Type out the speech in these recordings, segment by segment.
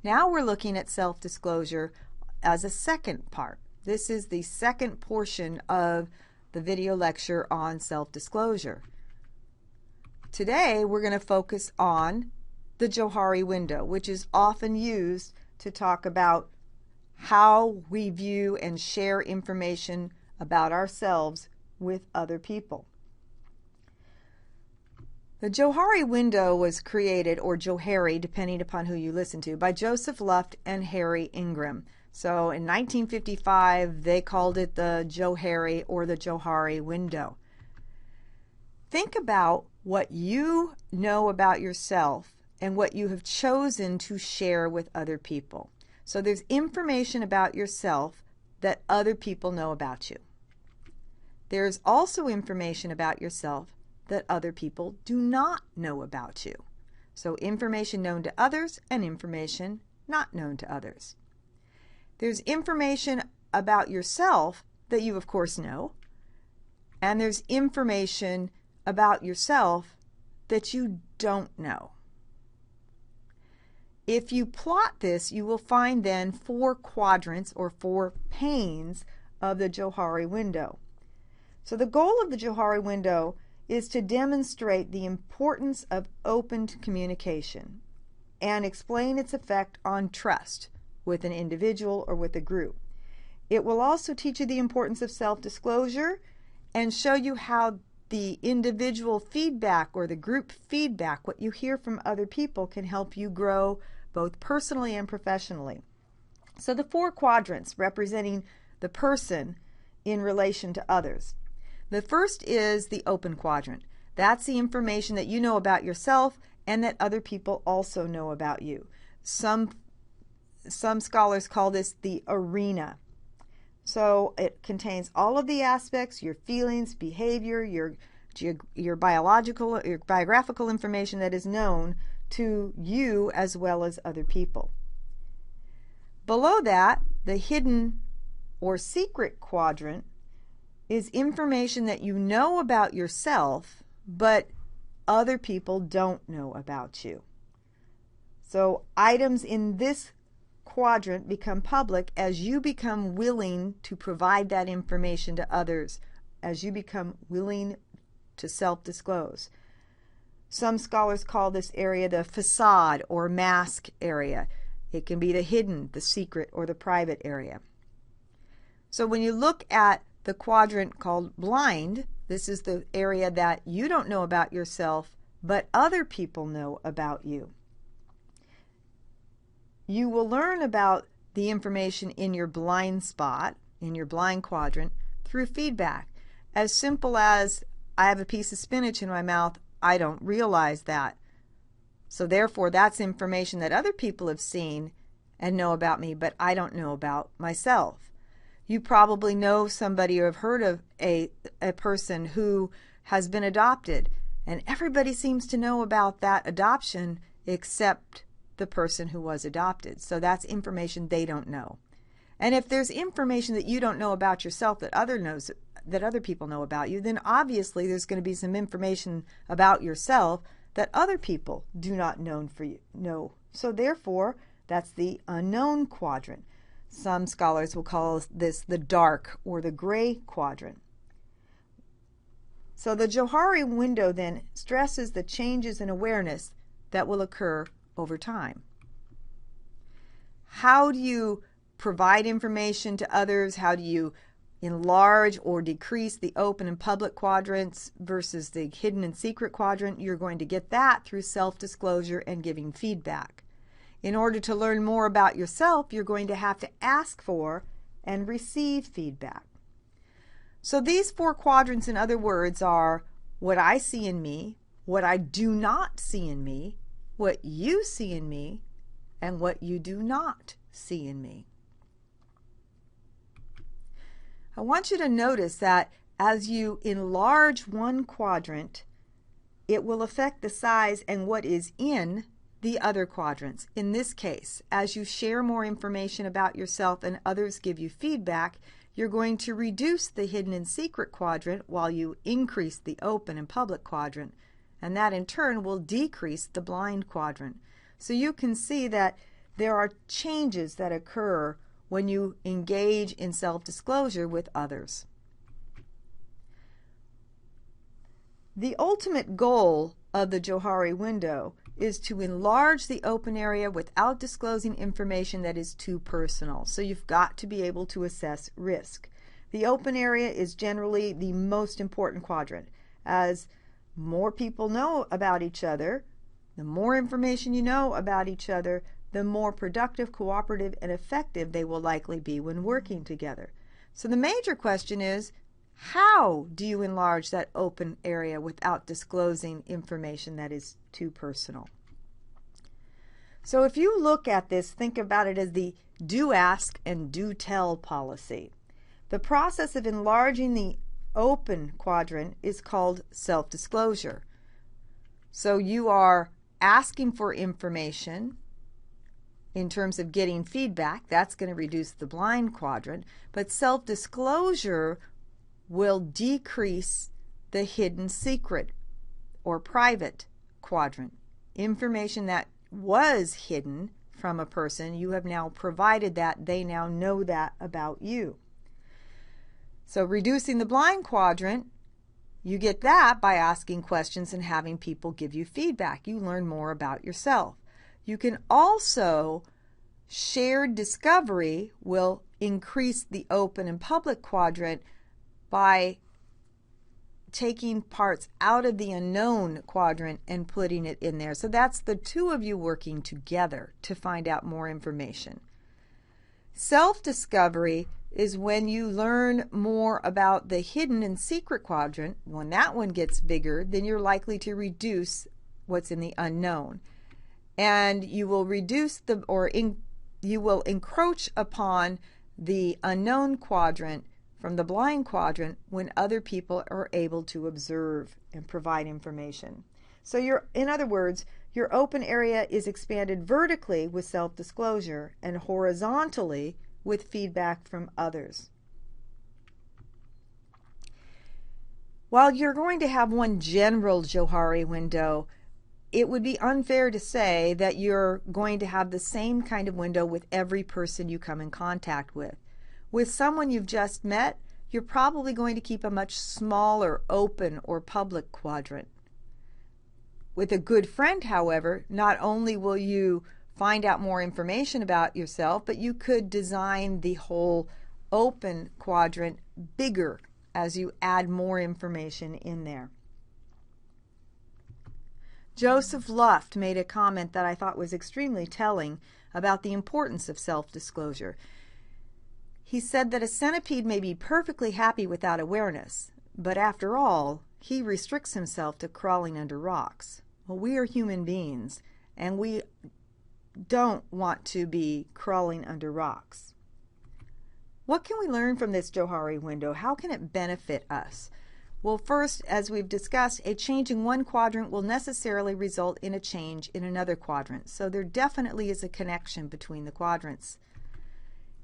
Now we're looking at self-disclosure as a second part. This is the second portion of the video lecture on self-disclosure. Today we're going to focus on the Johari window, which is often used to talk about how we view and share information about ourselves with other people. The Johari window was created, or Johari, depending upon who you listen to, by Joseph Luft and Harry Ingram. So in 1955, they called it the Johari or the Johari window. Think about what you know about yourself and what you have chosen to share with other people. So there's information about yourself that other people know about you. There's also information about yourself that other people do not know about you. So information known to others and information not known to others. There's information about yourself that you of course know, and there's information about yourself that you don't know. If you plot this, you will find then 4 quadrants or 4 panes of the Johari window. So the goal of the Johari window is to demonstrate the importance of open communication and explain its effect on trust with an individual or with a group. It will also teach you the importance of self-disclosure and show you how the individual feedback or the group feedback, what you hear from other people, can help you grow both personally and professionally. So the 4 quadrants representing the person in relation to others. The first is the open quadrant. That's the information that you know about yourself and that other people also know about you. Some scholars call this the arena. So it contains all of the aspects, your feelings, behavior, your biological, your biographical information that is known to you as well as other people. Below that, the hidden or secret quadrant is information that you know about yourself, but other people don't know about you. So items in this quadrant become public as you become willing to provide that information to others, as you become willing to self-disclose. Some scholars call this area the facade or mask area. It can be the hidden, the secret, or the private area. So when you look at the quadrant called blind, this is the area that you don't know about yourself, but other people know about you. You will learn about the information in your blind spot, in your blind quadrant, through feedback. As simple as, I have a piece of spinach in my mouth, I don't realize that. So therefore, that's information that other people have seen and know about me, but I don't know about myself. You probably know somebody or have heard of a person who has been adopted, and everybody seems to know about that adoption except the person who was adopted. So that's information they don't know. And if there's information that you don't know about yourself that other people know about you, then obviously there's going to be some information about yourself that other people do not know. So therefore, that's the unknown quadrant. Some scholars will call this the dark or the gray quadrant. So the Johari window then stresses the changes in awareness that will occur over time. How do you provide information to others? How do you enlarge or decrease the open and public quadrants versus the hidden and secret quadrant? You're going to get that through self-disclosure and giving feedback. In order to learn more about yourself, you're going to have to ask for and receive feedback. So these 4 quadrants, in other words, are what I see in me, what I do not see in me, what you see in me, and what you do not see in me. I want you to notice that as you enlarge one quadrant, it will affect the size and what is in the other quadrants. In this case, as you share more information about yourself and others give you feedback, you're going to reduce the hidden and secret quadrant while you increase the open and public quadrant, and that in turn will decrease the blind quadrant. So you can see that there are changes that occur when you engage in self-disclosure with others. The ultimate goal of the Johari window is to enlarge the open area without disclosing information that is too personal. So you've got to be able to assess risk. The open area is generally the most important quadrant. As more people know about each other, the more information you know about each other, the more productive, cooperative, and effective they will likely be when working together. So the major question is, how do you enlarge that open area without disclosing information that is too personal? So if you look at this, think about it as the do ask and do tell policy. The process of enlarging the open quadrant is called self-disclosure. So you are asking for information in terms of getting feedback. That's going to reduce the blind quadrant. But self-disclosure will decrease the hidden secret or private quadrant. Information that was hidden from a person, you have now provided that. They now know that about you. So reducing the blind quadrant, you get that by asking questions and having people give you feedback. You learn more about yourself. You can also, shared discovery will increase the open and public quadrant by taking parts out of the unknown quadrant and putting it in there. So that's the two of you working together to find out more information. Self-discovery is when you learn more about the hidden and secret quadrant. When that one gets bigger, then you're likely to reduce what's in the unknown. And you will reduce you will encroach upon the unknown quadrant from the blind quadrant when other people are able to observe and provide information. So in other words, your open area is expanded vertically with self-disclosure and horizontally with feedback from others. While you're going to have one general Johari window, it would be unfair to say that you're going to have the same kind of window with every person you come in contact with. With someone you've just met, you're probably going to keep a much smaller open or public quadrant. With a good friend, however, not only will you find out more information about yourself, but you could design the whole open quadrant bigger as you add more information in there. Joseph Luft made a comment that I thought was extremely telling about the importance of self-disclosure. He said that a centipede may be perfectly happy without awareness, but after all, he restricts himself to crawling under rocks. Well, we are human beings, and we don't want to be crawling under rocks. What can we learn from this Johari window? How can it benefit us? Well, first, as we've discussed, a change in one quadrant will necessarily result in a change in another quadrant. So there definitely is a connection between the quadrants.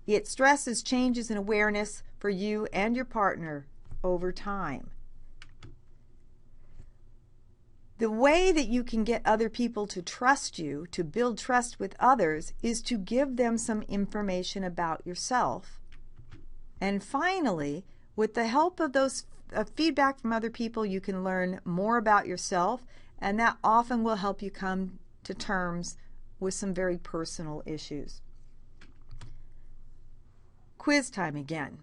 It stresses changes in awareness for you and your partner over time. The way that you can get other people to trust you, to build trust with others, is to give them some information about yourself. And finally, with the help of those feedback from other people, you can learn more about yourself, and that often will help you come to terms with some very personal issues. Quiz time again.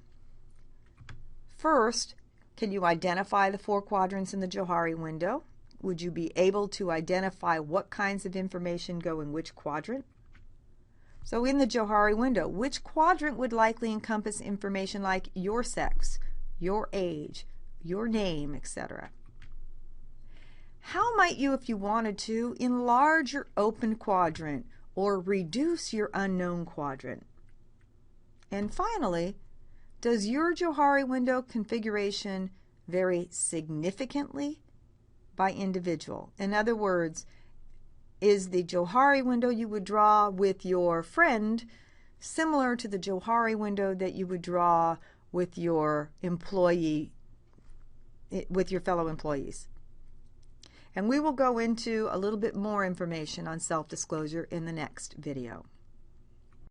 First, can you identify the four quadrants in the Johari window? Would you be able to identify what kinds of information go in which quadrant? So in the Johari window, which quadrant would likely encompass information like your sex, your age, your name, etc.? How might you, if you wanted to, enlarge your open quadrant or reduce your unknown quadrant? And finally, does your Johari window configuration vary significantly by individual? In other words, is the Johari window you would draw with your friend similar to the Johari window that you would draw with your employee, with your fellow employees? And we will go into a little bit more information on self-disclosure in the next video.